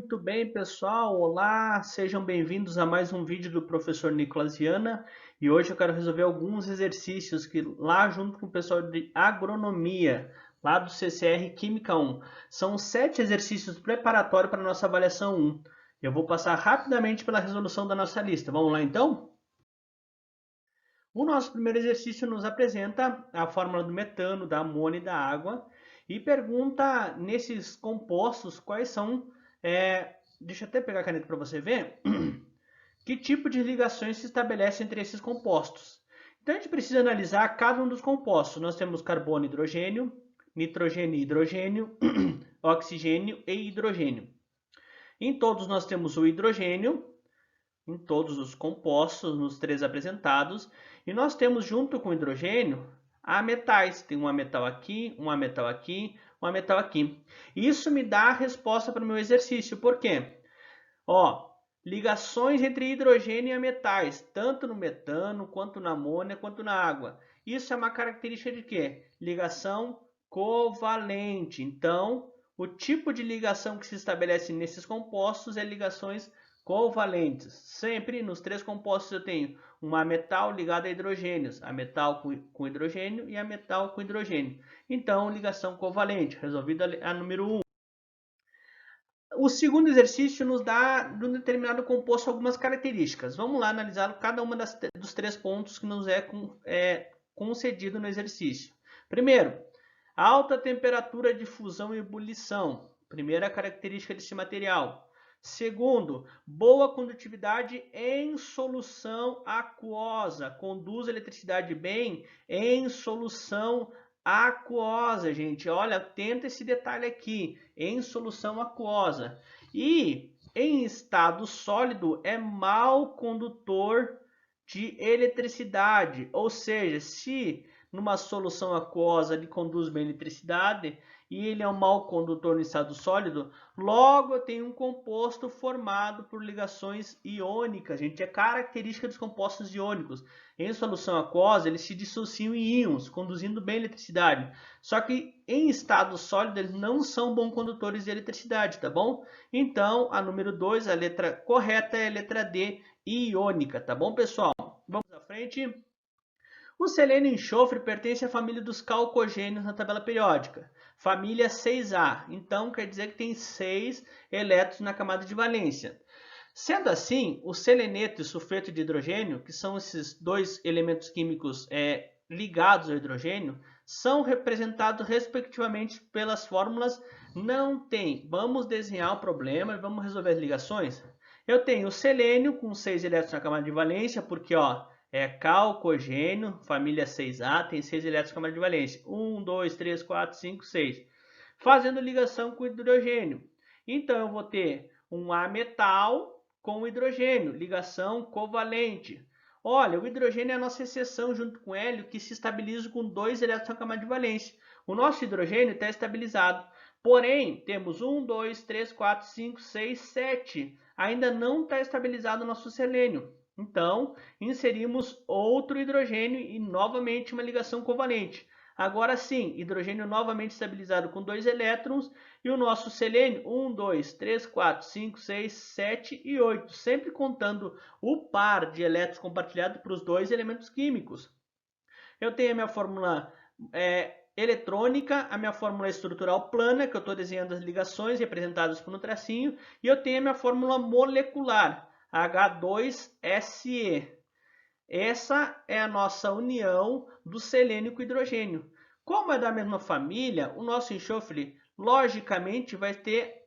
Muito bem, pessoal. Olá, sejam bem-vindos a mais um vídeo do professor Nicolas Viana. E hoje eu quero resolver alguns exercícios que lá junto com o pessoal de agronomia, lá do CCR Química 1. São 7 exercícios preparatórios para a nossa avaliação 1. Eu vou passar rapidamente pela resolução da nossa lista. Vamos lá então? O nosso primeiro exercício nos apresenta a fórmula do metano, da amônia e da água e pergunta nesses compostos quais são, deixa eu até pegar a caneta para você ver, que tipo de ligações se estabelece entre esses compostos. Então a gente precisa analisar cada um dos compostos. Nós temos carbono e hidrogênio, nitrogênio e hidrogênio, oxigênio e hidrogênio. Em todos nós temos o hidrogênio, em todos os compostos, nos três apresentados, e nós temos junto com o hidrogênio a metais. Tem uma metal aqui, uma metal aqui, uma metal aqui. Isso me dá a resposta para o meu exercício. Por quê? Ligações entre hidrogênio e metais, tanto no metano, quanto na amônia, quanto na água. Isso é uma característica de quê? Ligação covalente. Então, o tipo de ligação que se estabelece nesses compostos é ligações covalentes. Sempre nos três compostos eu tenho uma metal ligada a hidrogênios, a metal com hidrogênio e a metal com hidrogênio. Então, ligação covalente, resolvida a número 1. O segundo exercício nos dá de um determinado composto algumas características. Vamos lá analisar cada uma dos três pontos que nos é concedido no exercício. Primeiro, alta temperatura de fusão e ebulição. Primeira característica desse material. Segundo, boa condutividade em solução aquosa. Conduz a eletricidade bem em solução aquosa, gente. Olha, atenta esse detalhe aqui. Em solução aquosa. E em estado sólido é mau condutor de eletricidade. Ou seja, se numa solução aquosa ele conduz bem eletricidade e ele é um mau condutor no estado sólido, logo eu tenho um composto formado por ligações iônicas, gente. É característica dos compostos iônicos. Em solução aquosa, eles se dissociam em íons, conduzindo bem eletricidade. Só que em estado sólido, eles não são bons condutores de eletricidade, tá bom? Então, a número 2, a letra correta é a letra D, iônica, tá bom, pessoal? Vamos à frente. O selênio e enxofre pertence à família dos calcogênios na tabela periódica, família 6A, então quer dizer que tem 6 elétrons na camada de valência. Sendo assim, o seleneto e o sulfeto de hidrogênio, que são esses dois elementos químicos ligados ao hidrogênio, são representados respectivamente pelas fórmulas não tem. Vamos desenhar o problema e vamos resolver as ligações? Eu tenho o selênio com 6 elétrons na camada de valência, porque é calcogênio, família 6A, tem 6 elétrons na camada de valência. 1, 2, 3, 4, 5, 6. Fazendo ligação com o hidrogênio. Então, eu vou ter um A metal com o hidrogênio, ligação covalente. Olha, o hidrogênio é a nossa exceção junto com o hélio que se estabiliza com 2 elétrons na camada de valência. O nosso hidrogênio está estabilizado. Porém, temos 1, 2, 3, 4, 5, 6, 7. Ainda não está estabilizado o nosso selênio. Então, inserimos outro hidrogênio e novamente uma ligação covalente. Agora sim, hidrogênio novamente estabilizado com 2 elétrons e o nosso selênio 1, 2, 3, 4, 5, 6, 7 e 8, sempre contando o par de elétrons compartilhado para os dois elementos químicos. Eu tenho a minha fórmula eletrônica, a minha fórmula estrutural plana, que eu estou desenhando as ligações representadas por um tracinho, e eu tenho a minha fórmula molecular, H2SE. Essa é a nossa união do selênio com o hidrogênio. Como é da mesma família, o nosso enxofre, logicamente, vai ter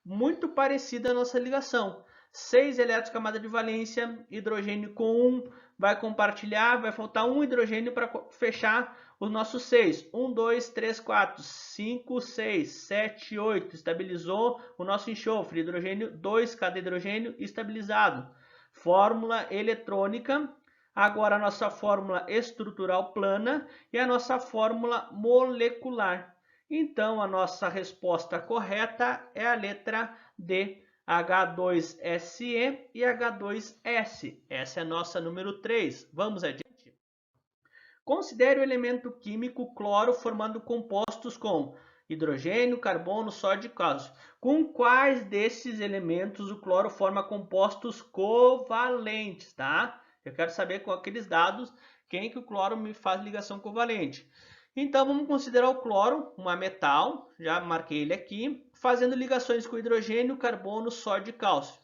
muito parecida a nossa ligação. 6 elétrons camada de valência, hidrogênio com 1, vai compartilhar, vai faltar um hidrogênio para fechar os nossos 6. 1, 2, 3, 4, 5, 6, 7, 8. Estabilizou o nosso enxofre. Hidrogênio 2, cada hidrogênio estabilizado. Fórmula eletrônica. Agora a nossa fórmula estrutural plana e a nossa fórmula molecular. Então, a nossa resposta correta é a letra D, H2SE e H2S. Essa é a nossa número 3. Vamos adiante? Considere o elemento químico cloro formando compostos com hidrogênio, carbono, sódio e cálcio. Com quais desses elementos o cloro forma compostos covalentes, tá? Eu quero saber com aqueles dados quem que o cloro me faz ligação covalente. Então vamos considerar o cloro um metal, já marquei ele aqui, fazendo ligações com hidrogênio, carbono, sódio e cálcio.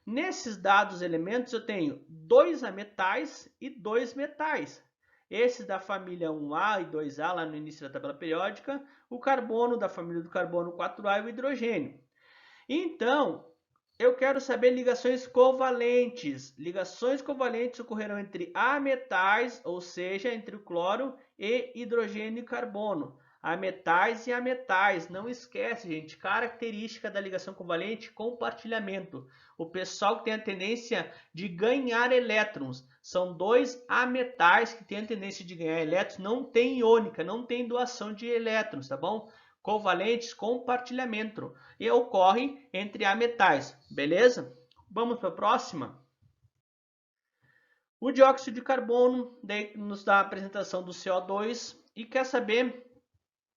Nesses dados elementos eu tenho 2 ametais e 2 metais. Esses da família 1A e 2A, lá no início da tabela periódica, o carbono da família do carbono 4A e o hidrogênio. Então, eu quero saber ligações covalentes. Ligações covalentes ocorrerão entre ametais, ou seja, entre o cloro e hidrogênio e carbono. Ametais e ametais. Não esquece, gente, característica da ligação covalente, compartilhamento. O pessoal que tem a tendência de ganhar elétrons. São 2 ametais que têm a tendência de ganhar elétrons. Não tem iônica, não tem doação de elétrons, tá bom? Covalentes, compartilhamento, e ocorre entre ametais, beleza? Vamos para a próxima. O dióxido de carbono nos dá a apresentação do CO2 e quer saber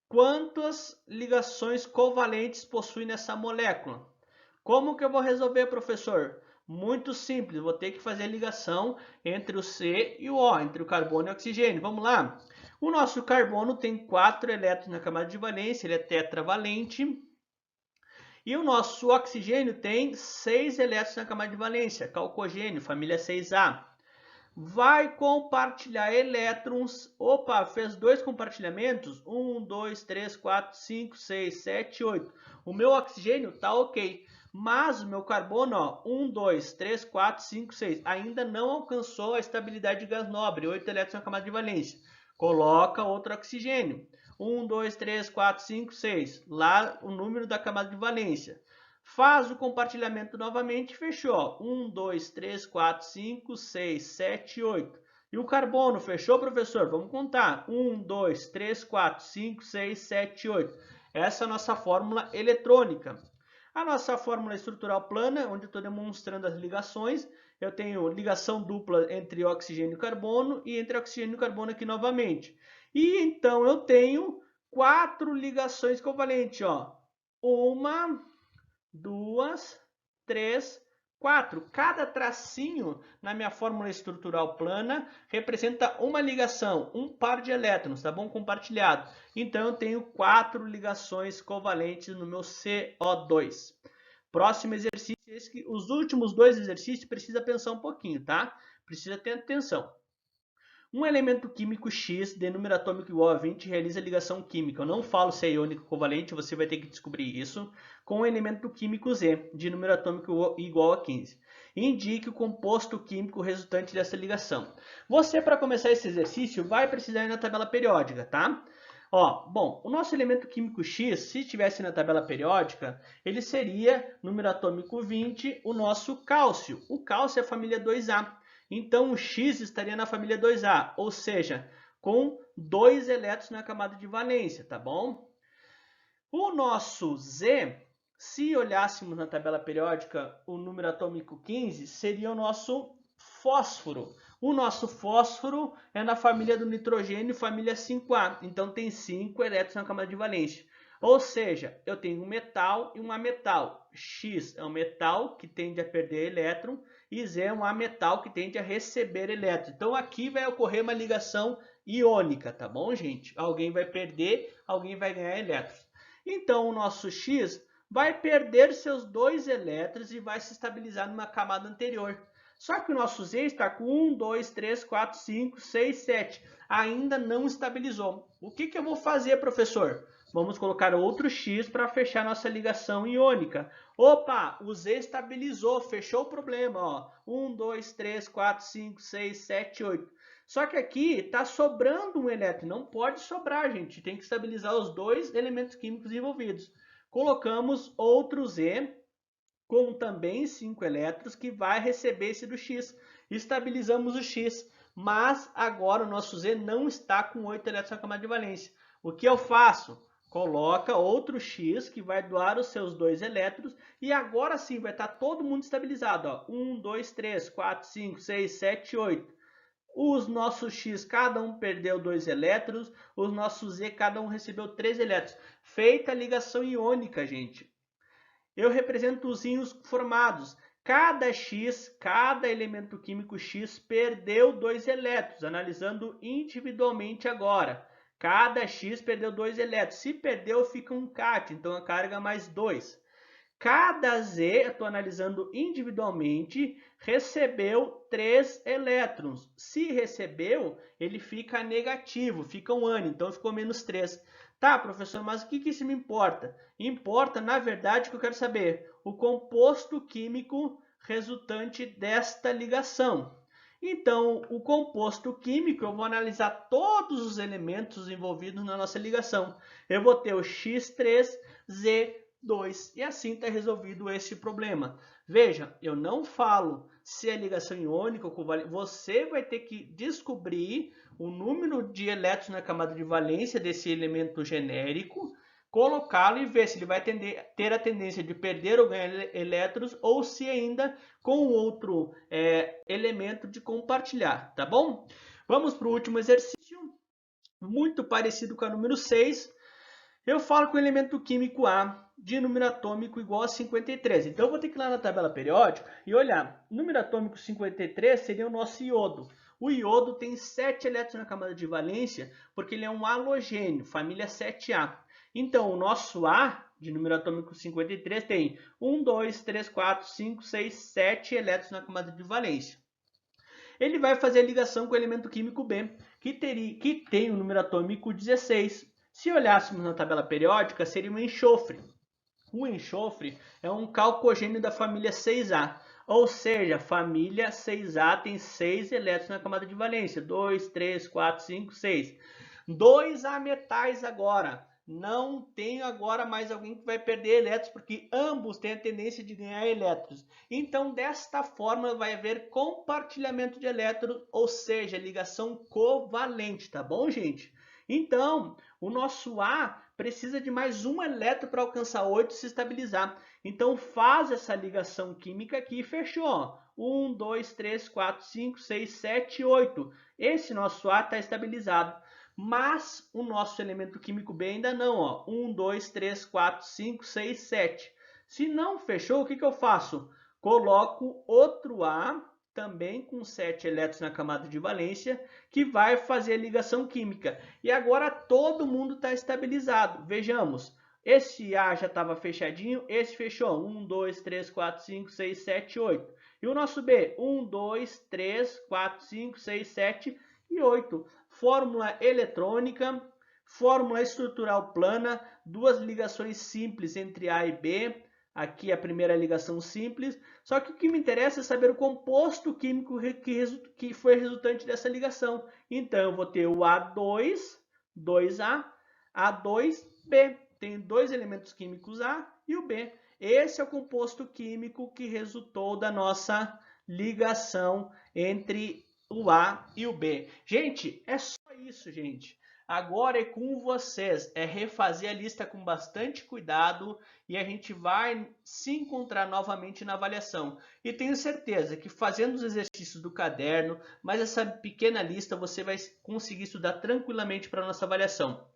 quantas ligações covalentes possui nessa molécula. Como que eu vou resolver, professor? Muito simples, vou ter que fazer a ligação entre o C e o O, entre o carbono e o oxigênio. Vamos lá? O nosso carbono tem 4 elétrons na camada de valência, ele é tetravalente. E o nosso oxigênio tem 6 elétrons na camada de valência, calcogênio, família 6A. Vai compartilhar elétrons. Opa, fez 2 compartilhamentos? 1, 2, 3, 4, 5, 6, 7, 8. O meu oxigênio está ok. Mas o meu carbono, ó, 1, 2, 3, 4, 5, 6, ainda não alcançou a estabilidade de gás nobre, 8 elétrons na camada de valência. Coloca outro oxigênio. 1, 2, 3, 4, 5, 6. Lá o número da camada de valência. Faz o compartilhamento novamente e fechou. 1, 2, 3, 4, 5, 6, 7, 8. E o carbono, fechou, professor? Vamos contar. 1, 2, 3, 4, 5, 6, 7, 8. Essa é a nossa fórmula eletrônica. A nossa fórmula estrutural plana, onde eu estou demonstrando as ligações, eu tenho ligação dupla entre oxigênio e carbono e entre oxigênio e carbono aqui novamente. E então eu tenho 4 ligações covalentes, ó. 1, 2, 3, 4. Cada tracinho na minha fórmula estrutural plana representa uma ligação, um par de elétrons, tá bom? Compartilhado. Então eu tenho 4 ligações covalentes no meu CO2. Próximo exercício, os últimos 2 exercícios precisa pensar um pouquinho, tá? Precisa ter atenção. Um elemento químico X de número atômico igual a 20 realiza ligação química. Eu não falo se é iônico ou covalente, você vai ter que descobrir isso. Com o elemento químico Z, de número atômico igual a 15. Indique o composto químico resultante dessa ligação. Você, para começar esse exercício, vai precisar ir na tabela periódica, tá? Ó, bom, o nosso elemento químico X, se estivesse na tabela periódica, ele seria, número atômico 20, o nosso cálcio. O cálcio é a família 2A. Então, o X estaria na família 2A, ou seja, com 2 elétrons na camada de valência, tá bom? O nosso Z, se olhássemos na tabela periódica, o número atômico 15 seria o nosso fósforo. O nosso fósforo é na família do nitrogênio, família 5A, então tem 5 elétrons na camada de valência. Ou seja, eu tenho um metal e um ametal. X é um metal que tende a perder elétron e Z é um ametal que tende a receber elétron. Então aqui vai ocorrer uma ligação iônica, tá bom, gente? Alguém vai perder, alguém vai ganhar elétrons. Então o nosso X vai perder seus 2 elétrons e vai se estabilizar numa camada anterior. Só que o nosso Z está com 1, 2, 3, 4, 5, 6, 7. Ainda não estabilizou. O que eu vou fazer, professor? Vamos colocar outro X para fechar nossa ligação iônica. Opa, o Z estabilizou, fechou o problema. Ó. 1, 2, 3, 4, 5, 6, 7, 8. Só que aqui está sobrando um elétron. Não pode sobrar, gente. Tem que estabilizar os 2 elementos químicos envolvidos. Colocamos outro Z com também 5 elétrons que vai receber esse do X. Estabilizamos o X, mas agora o nosso Z não está com 8 elétrons na camada de valência. O que eu faço? Coloca outro X que vai doar os seus 2 elétrons e agora sim vai estar todo mundo estabilizado. Ó. 1, 2, 3, 4, 5, 6, 7, 8. Os nossos X, cada um perdeu 2 elétrons. Os nossos Z, cada um recebeu 3 elétrons. Feita a ligação iônica, gente. Eu represento os íons formados. Cada X, cada elemento químico X perdeu 2 elétrons. Analisando individualmente agora. Cada X perdeu 2 elétrons. Se perdeu, fica um CAT. Então, a carga mais 2. Cada Z, estou analisando individualmente, recebeu 3 elétrons. Se recebeu, ele fica negativo, fica um ânion, então ficou menos 3. Tá, professor, mas o que isso me importa? Importa, na verdade, que eu quero saber o composto químico resultante desta ligação. Então, o composto químico, eu vou analisar todos os elementos envolvidos na nossa ligação. Eu vou ter o X3Z2 e assim está resolvido esse problema. Veja, eu não falo se é ligação iônica ou covalente. Você vai ter que descobrir o número de elétrons na camada de valência desse elemento genérico, colocá-lo e ver se ele vai ter a tendência de perder ou ganhar elétrons ou se ainda com outro elemento de compartilhar, tá bom? Vamos para o último exercício, muito parecido com a número 6. Eu falo com o elemento químico A de número atômico igual a 53. Então, eu vou ter que ir lá na tabela periódica e olhar. O número atômico 53 seria o nosso iodo. O iodo tem 7 elétrons na camada de valência porque ele é um halogênio, família 7A. Então, o nosso A, de número atômico 53, tem 1, 2, 3, 4, 5, 6, 7 elétrons na camada de valência. Ele vai fazer a ligação com o elemento químico B, que tem o número atômico 16. Se olhássemos na tabela periódica, seria um enxofre. O enxofre é um calcogênio da família 6A, ou seja, a família 6A tem 6 elétrons na camada de valência. 2, 3, 4, 5, 6. 2 ametais agora. Não tem agora mais alguém que vai perder elétrons, porque ambos têm a tendência de ganhar elétrons. Então, desta forma, vai haver compartilhamento de elétrons, ou seja, ligação covalente, tá bom, gente? Então, o nosso A precisa de mais um elétron para alcançar 8 e se estabilizar. Então, faz essa ligação química aqui e fechou. 1, 2, 3, 4, 5, 6, 7, 8. Esse nosso A está estabilizado. Mas o nosso elemento químico B ainda não. Ó. 1, 2, 3, 4, 5, 6, 7. Se não fechou, o que eu faço? Coloco outro A, também com 7 elétrons na camada de valência, que vai fazer a ligação química. E agora todo mundo está estabilizado. Vejamos, esse A já estava fechadinho, esse fechou. 1, 2, 3, 4, 5, 6, 7, 8. E o nosso B? 1, 2, 3, 4, 5, 6, 7 e 8. Fórmula eletrônica, fórmula estrutural plana, duas ligações simples entre A e B. Aqui a primeira ligação simples. Só que o que me interessa é saber o composto químico que foi resultante dessa ligação. Então, eu vou ter o A2, 2A, A2B. Tem dois elementos químicos A e o B. Esse é o composto químico que resultou da nossa ligação entre o A e o B. Gente, é só isso, gente. Agora é com vocês, é refazer a lista com bastante cuidado e a gente vai se encontrar novamente na avaliação. E tenho certeza que fazendo os exercícios do caderno, mais essa pequena lista, você vai conseguir estudar tranquilamente para a nossa avaliação.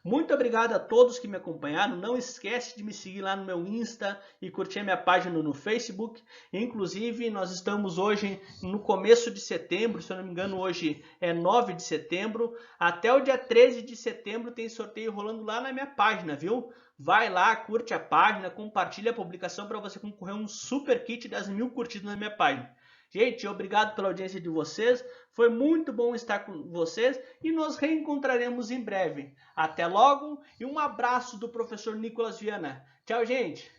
Muito obrigado a todos que me acompanharam. Não esquece de me seguir lá no meu Insta e curtir a minha página no Facebook. Inclusive, nós estamos hoje no começo de setembro, se eu não me engano, hoje é 9 de setembro. Até o dia 13 de setembro tem sorteio rolando lá na minha página, viu? Vai lá, curte a página, compartilha a publicação para você concorrer a um super kit das 1000 curtidas na minha página. Gente, obrigado pela audiência de vocês. Foi muito bom estar com vocês e nos reencontraremos em breve. Até logo e um abraço do professor Nicolas Viana. Tchau, gente!